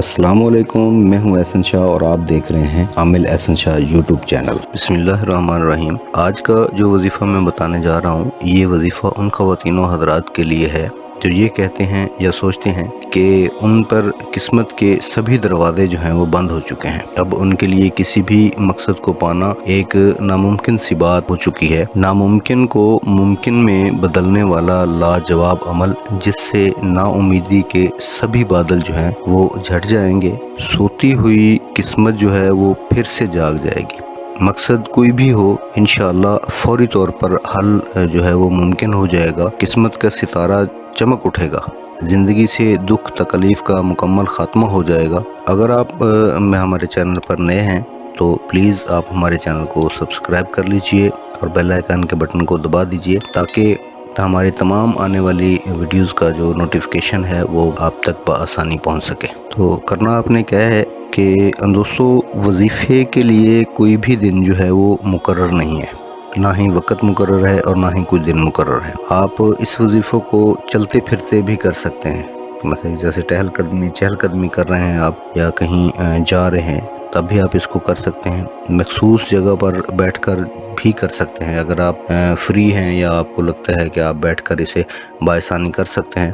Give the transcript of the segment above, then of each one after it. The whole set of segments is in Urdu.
السلام علیکم، میں ہوں احسن شاہ اور آپ دیکھ رہے ہیں عامل احسن شاہ یوٹیوب چینل۔ بسم اللہ الرحمن الرحیم۔ آج کا جو وظیفہ میں بتانے جا رہا ہوں، یہ وظیفہ ان خواتین و حضرات کے لیے ہے جو یہ کہتے ہیں یا سوچتے ہیں کہ ان پر قسمت کے سبھی دروازے جو ہیں وہ بند ہو چکے ہیں۔ اب ان کے لیے کسی بھی مقصد کو پانا ایک ناممکن سی بات ہو چکی ہے۔ ناممکن کو ممکن میں بدلنے والا لاجواب عمل، جس سے نا امیدی کے سبھی بادل جو ہیں وہ جھٹ جائیں گے۔ سوتی ہوئی قسمت جو ہے وہ پھر سے جاگ جائے گی۔ مقصد کوئی بھی ہو، انشاءاللہ فوری طور پر حل جو ہے وہ ممکن ہو جائے گا۔ قسمت کا ستارہ چمک اٹھے گا۔ زندگی سے دکھ تکلیف کا مکمل خاتمہ ہو جائے گا۔ اگر آپ ہمارے چینل پر نئے ہیں تو پلیز آپ ہمارے چینل کو سبسکرائب کر لیجئے اور بیل آئیکن کے بٹن کو دبا دیجئے تاکہ ہماری تمام آنے والی ویڈیوز کا جو نوٹیفیکیشن ہے وہ آپ تک بآسانی پہنچ سکے۔ تو کرنا آپ نے کیا ہے کہ دوستو، وظیفے کے لیے کوئی بھی دن جو ہے وہ مقرر نہیں ہے، نہ ہی وقت مقرر ہے اور نہ ہی کوئی دن مقرر ہے۔ آپ اس وظیفوں کو چلتے پھرتے بھی کر سکتے ہیں، مثلا جیسے چہل قدمی کر رہے ہیں آپ یا کہیں جا رہے ہیں تب بھی آپ اس کو کر سکتے ہیں۔ مخصوص جگہ پر بیٹھ کر بھی کر سکتے ہیں۔ اگر آپ فری ہیں یا آپ کو لگتا ہے کہ آپ بیٹھ کر اسے بآسانی کر سکتے ہیں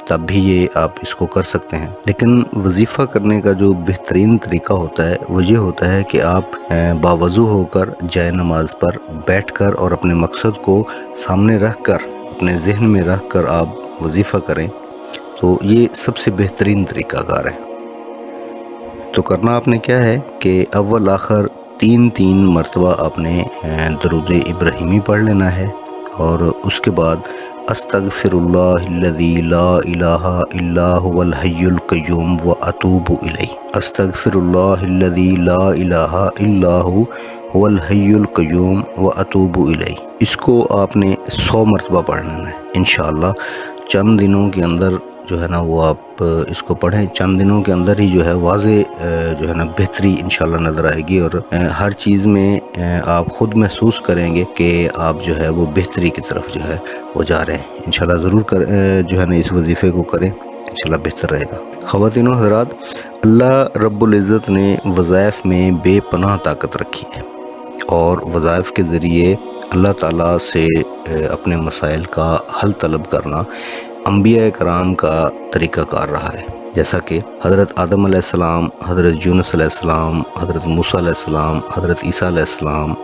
تب بھی یہ آپ اس کو کر سکتے ہیں۔ لیکن وظیفہ کرنے کا جو بہترین طریقہ ہوتا ہے وہ یہ ہوتا ہے کہ آپ باوضو ہو کر جائے نماز پر بیٹھ کر اور اپنے مقصد کو سامنے رکھ کر، اپنے ذہن میں رکھ کر آپ وظیفہ کریں، تو یہ سب سے بہترین طریقہ کار ہے۔ تو کرنا آپ نے کیا ہے کہ اول آخر 3 مرتبہ آپ نے درود ابراہیمی پڑھ لینا ہے، اور اس کے بعد استغفر اللہ الذی لا الہ الا هو الحی القیوم واتوب الیہ۔ استغفر اللہ الذی لا الہ الا هو الحی القیوم واتوب الیہ۔ اس کو آپ نے 100 مرتبہ پڑھ لینا ہے۔ انشاءاللہ چند دنوں کے اندر جو ہے نا وہ آپ اس کو پڑھیں، چند دنوں کے اندر ہی جو ہے واضح جو ہے نا بہتری انشاءاللہ نظر آئے گی، اور ہر چیز میں آپ خود محسوس کریں گے کہ آپ جو ہے وہ بہتری کی طرف جو ہے وہ جا رہے ہیں۔ انشاءاللہ ضرور جو ہے نا اس وظیفے کو کریں، انشاءاللہ بہتر رہے گا۔ خواتین و حضرات، اللہ رب العزت نے وظائف میں بے پناہ طاقت رکھی ہے، اور وظائف کے ذریعے اللہ تعالیٰ سے اپنے مسائل کا حل طلب کرنا انبیاء کرام کا طریقہ کار رہا ہے۔ جیسا کہ حضرت آدم علیہ السلام، حضرت یونس علیہ السلام، حضرت موسیٰ علیہ السلام، حضرت عیسیٰ علیہ السلام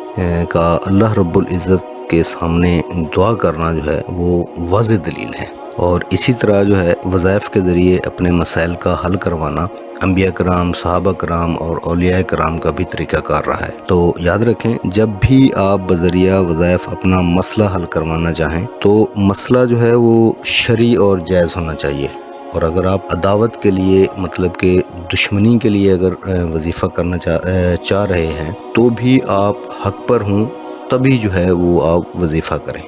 کا اللہ رب العزت کے سامنے دعا کرنا جو ہے وہ واضح دلیل ہے، اور اسی طرح جو ہے وظائف کے ذریعے اپنے مسائل کا حل کروانا انبیاء کرام، صحابہ کرام اور اولیاء کرام کا بھی طریقہ کار رہا ہے۔ تو یاد رکھیں، جب بھی آپ بذریعہ وظائف اپنا مسئلہ حل کروانا چاہیں تو مسئلہ جو ہے وہ شرعی اور جائز ہونا چاہیے، اور اگر آپ عداوت کے لیے، مطلب کہ دشمنی کے لیے اگر وظیفہ کرنا چاہ رہے ہیں تو بھی آپ حق پر ہوں، تبھی جو ہے وہ آپ وظیفہ کریں۔